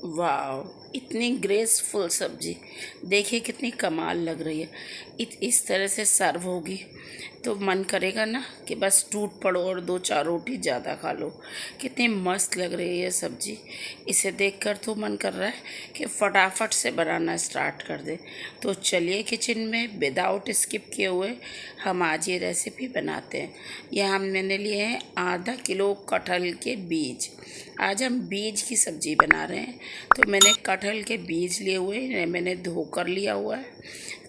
वाह, इतनी ग्रेसफुल सब्जी देखिए, कितनी कमाल लग रही है। इस तरह से सर्व होगी तो मन करेगा ना कि बस टूट पड़ो और दो चार रोटी ज़्यादा खा लो। कितनी मस्त लग रही है ये सब्जी। इसे देखकर तो मन कर रहा है कि फटाफट से बनाना स्टार्ट कर दे। तो चलिए किचन में विदाउट स्किप किए हुए हम आज ये रेसिपी बनाते हैं। यहाँ मैंने लिए हैं आधा किलो कटहल के बीज। आज हम बीज की सब्ज़ी बना रहे हैं। तो मैंने कटहल के बीज लिए हुए हैं, मैंने धो कर लिया हुआ है।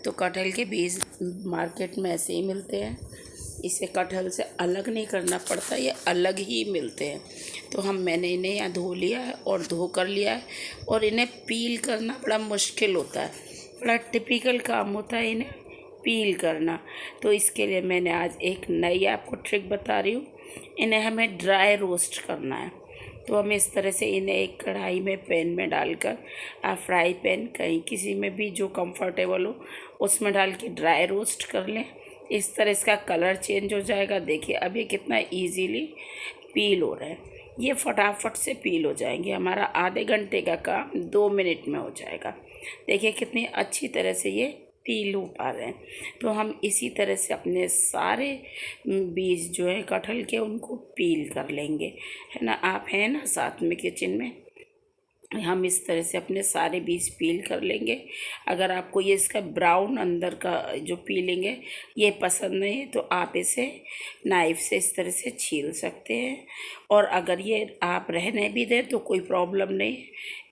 तो कटहल के बीज मार्केट में ऐसे ही मिलते हैं, इसे कटहल से अलग नहीं करना पड़ता, ये अलग ही मिलते हैं। तो मैंने इन्हें यहाँ धो लिया है और धो कर लिया है। और इन्हें पील करना बड़ा मुश्किल होता है, बड़ा टिपिकल काम होता है इन्हें पील करना। तो इसके लिए मैंने आज एक नई आपको ट्रिक बता रही हूँ। इन्हें हमें ड्राई रोस्ट करना है। तो हम इस तरह से इन्हें एक कढ़ाई में पैन में डालकर, आप फ्राई पैन कहीं किसी में भी जो कंफर्टेबल हो उसमें डाल के ड्राई रोस्ट कर लें। इस तरह इसका कलर चेंज हो जाएगा। देखिए अब ये कितना इजीली पील हो रहा है। ये फटाफट से पील हो जाएंगे। हमारा आधे घंटे का काम 2 मिनट में हो जाएगा। देखिए कितनी अच्छी तरह से ये पील हो पा रहे हैं। तो हम इसी तरह से अपने सारे बीज जो है कटहल के उनको पील कर लेंगे, है ना। आप हैं ना साथ में किचन में। हम इस तरह से अपने सारे बीज पील कर लेंगे। अगर आपको ये इसका ब्राउन अंदर का जो पीलिंग है ये पसंद नहीं है तो आप इसे नाइफ़ से इस तरह से छील सकते हैं। और अगर ये आप रहने भी दें तो कोई प्रॉब्लम नहीं,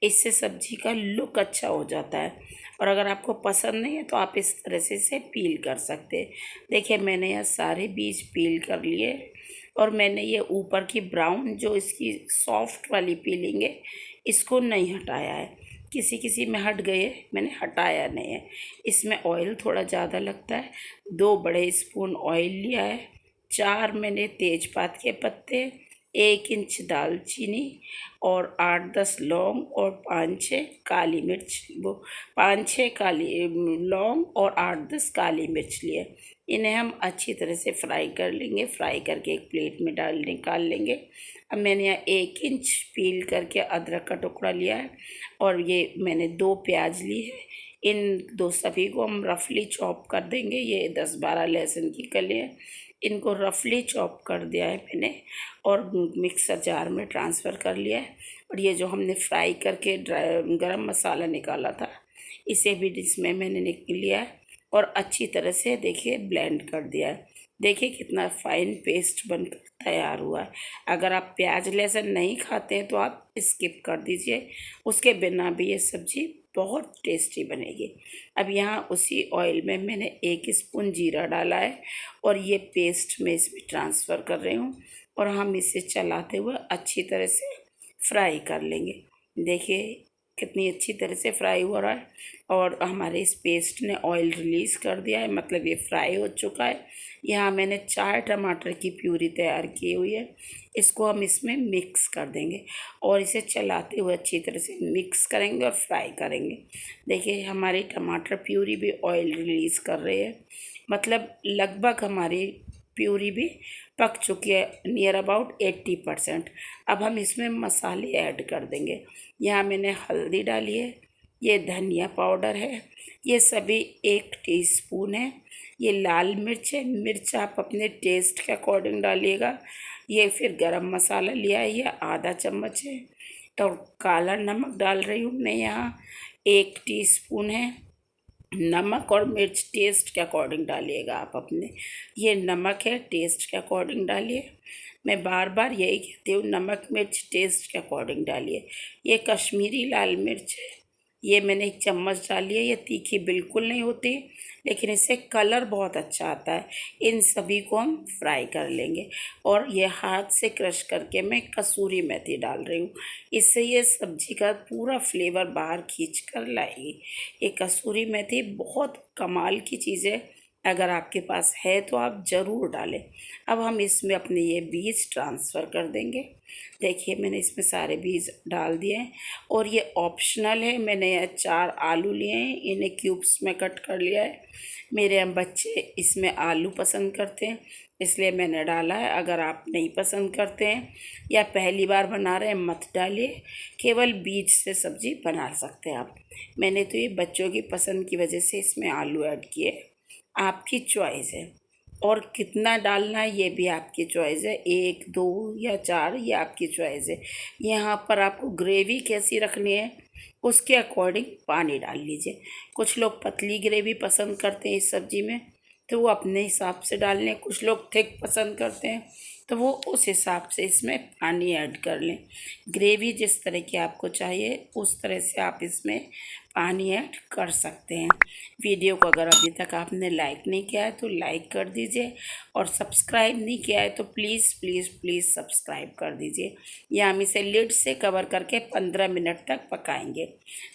इससे सब्जी का लुक अच्छा हो जाता है। और अगर आपको पसंद नहीं है तो आप इस तरह से इसे पील कर सकते हैं। देखिए मैंने यहाँ सारे बीज पील कर लिए और मैंने ये ऊपर की ब्राउन जो इसकी सॉफ्ट वाली पीलिंग है इसको नहीं हटाया है। किसी किसी में हट गए, मैंने हटाया नहीं है। इसमें ऑयल थोड़ा ज़्यादा लगता है। 2 बड़े स्पून ऑयल लिया है, 4 मैंने तेज़पात के पत्ते, 1 इंच दालचीनी और 8-10 लौंग और 5-6 काली मिर्च, वो 5-6 काली लौंग और 8-10 काली मिर्च लिए। इन्हें हम अच्छी तरह से फ्राई कर लेंगे। फ्राई करके एक प्लेट में निकाल लेंगे। अब मैंने यहाँ 1 इंच पील करके अदरक का टुकड़ा लिया है और ये मैंने 2 प्याज ली है। इन दो सभी को हम रफली चॉप कर देंगे। ये 10-12 लहसुन की कलियाँ, इनको रफली चॉप कर दिया है मैंने और मिक्सर जार में ट्रांसफ़र कर लिया है। और ये जो हमने फ्राई करके गरम मसाला निकाला था इसे भी इसमें मैंने निकाल लिया है और अच्छी तरह से देखिए ब्लेंड कर दिया है। देखिए कितना फाइन पेस्ट बनकर तैयार हुआ है। अगर आप प्याज लहसुन नहीं खाते हैं तो आप स्किप कर दीजिए, उसके बिना भी ये सब्ज़ी बहुत टेस्टी बनेगी। अब यहाँ उसी ऑयल में मैंने 1 स्पून जीरा डाला है और ये पेस्ट मैं इसमें ट्रांसफ़र कर रही हूँ और हम इसे चलाते हुए अच्छी तरह से फ्राई कर लेंगे। देखिए कितनी अच्छी तरह से फ्राई हो रहा है और हमारे इस पेस्ट ने ऑयल रिलीज़ कर दिया है, मतलब ये फ्राई हो चुका है। यहाँ मैंने 4 टमाटर की प्यूरी तैयार की हुई है। इसको हम इसमें मिक्स कर देंगे और इसे चलाते हुए अच्छी तरह से मिक्स करेंगे और फ्राई करेंगे। देखिए हमारी टमाटर प्यूरी भी ऑयल रिलीज़ कर रही है, मतलब लगभग हमारी प्यूरी भी पक चुकी है, नियर अबाउट 80%। अब हम इसमें मसाले ऐड कर देंगे। यहाँ मैंने हल्दी डाली है, ये धनिया पाउडर है, ये सभी 1 टीस्पून है। ये लाल मिर्च है, मिर्च आप अपने टेस्ट के अकॉर्डिंग डालिएगा। ये फिर गरम मसाला लिया है, ये आधा चम्मच है। तो काला नमक डाल रही हूँ मैं यहाँ, 1 टीस्पून है। नमक और मिर्च टेस्ट के अकॉर्डिंग डालिएगा आप अपने। ये नमक है, टेस्ट के अकॉर्डिंग डालिए। मैं बार बार यही कहती हूँ, नमक मिर्च टेस्ट के अकॉर्डिंग डालिए। ये कश्मीरी लाल मिर्च है, ये मैंने 1 चम्मच डाली है। ये तीखी बिल्कुल नहीं होती लेकिन इससे कलर बहुत अच्छा आता है। इन सभी को हम फ्राई कर लेंगे और ये हाथ से क्रश करके मैं कसूरी मेथी डाल रही हूँ, इससे ये सब्जी का पूरा फ्लेवर बाहर खींच कर लाएगी। ये कसूरी मेथी बहुत कमाल की चीज़ है, अगर आपके पास है तो आप ज़रूर डालें। अब हम इसमें अपने ये बीज ट्रांसफ़र कर देंगे। देखिए मैंने इसमें सारे बीज डाल दिए हैं और ये ऑप्शनल है। मैंने यहाँ 4 आलू लिए हैं, इन्हें क्यूब्स में कट कर लिया है। मेरे यहाँ बच्चे इसमें आलू पसंद करते हैं इसलिए मैंने डाला है। अगर आप नहीं पसंद करते हैं या पहली बार बना रहे हैं मत डालिए, केवल बीज से सब्ज़ी बना सकते हैं आप। मैंने तो ये बच्चों की पसंद की वजह से इसमें आलू ऐड किए। आपकी चॉइस है, और कितना डालना है ये भी आपकी चॉइस है, 1 2 या 4 ये आपकी चॉइस है। यहाँ पर आपको ग्रेवी कैसी रखनी है उसके अकॉर्डिंग पानी डाल लीजिए। कुछ लोग पतली ग्रेवी पसंद करते हैं इस सब्ज़ी में, तो वो अपने हिसाब से डाल लें। कुछ लोग थिक पसंद करते हैं तो वो उस हिसाब से इसमें पानी ऐड कर लें। ग्रेवी जिस तरह की आपको चाहिए उस तरह से आप इसमें पानी ऐड कर सकते हैं। वीडियो को अगर अभी तक आपने लाइक नहीं किया है तो लाइक कर दीजिए, और सब्सक्राइब नहीं किया है तो प्लीज़ प्लीज़ प्लीज़ सब्सक्राइब कर दीजिए। या हम इसे लिड से कवर करके 15 मिनट तक पकाएंगे।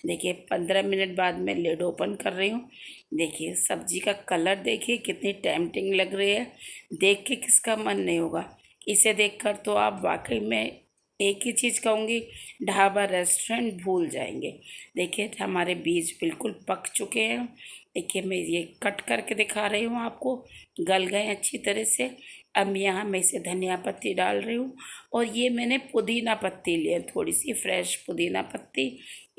देखिए 15 मिनट बाद मैं लिड ओपन कर रही हूँ। देखिए सब्जी का कलर देखिए कितनी टेम्पटिंग लग रही है, देख के किसका मन नहीं होगा। इसे देखकर तो आप वाकई में एक ही चीज़ कहूँगी, ढाबा रेस्टोरेंट भूल जाएंगे। देखिए हमारे बीज बिल्कुल पक चुके हैं। देखिए मैं ये कट करके दिखा रही हूँ आपको, गल गए अच्छी तरह से। अब यहाँ मैं इसे धनिया पत्ती डाल रही हूँ, और ये मैंने पुदीना पत्ती ली है, थोड़ी सी फ्रेश पुदीना पत्ती,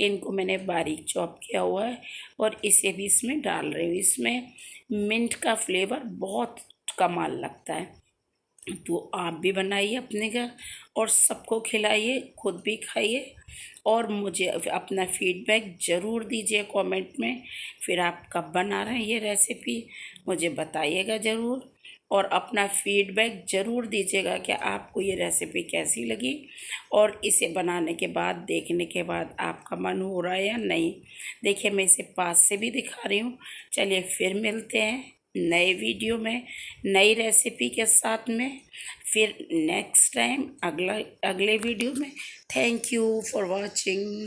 इनको मैंने बारीक चॉप किया हुआ है और इसे भी इसमें डाल रही हूँ। इसमें मिंट का फ्लेवर बहुत कमाल लगता है, तो आप भी बनाइए अपने घर और सबको खिलाइए, खुद भी खाइए, और मुझे अपना फीडबैक ज़रूर दीजिए कमेंट में। फिर आप कब बना रहे हैं ये रेसिपी मुझे बताइएगा ज़रूर, और अपना फीडबैक ज़रूर दीजिएगा कि आपको ये रेसिपी कैसी लगी, और इसे बनाने के बाद देखने के बाद आपका मन हो रहा है या नहीं। देखिए मैं इसे पास से भी दिखा रही हूँ। चलिए फिर मिलते हैं नए वीडियो में, नई रेसिपी के साथ में, फिर नेक्स्ट टाइम अगले वीडियो में। Thank you for watching.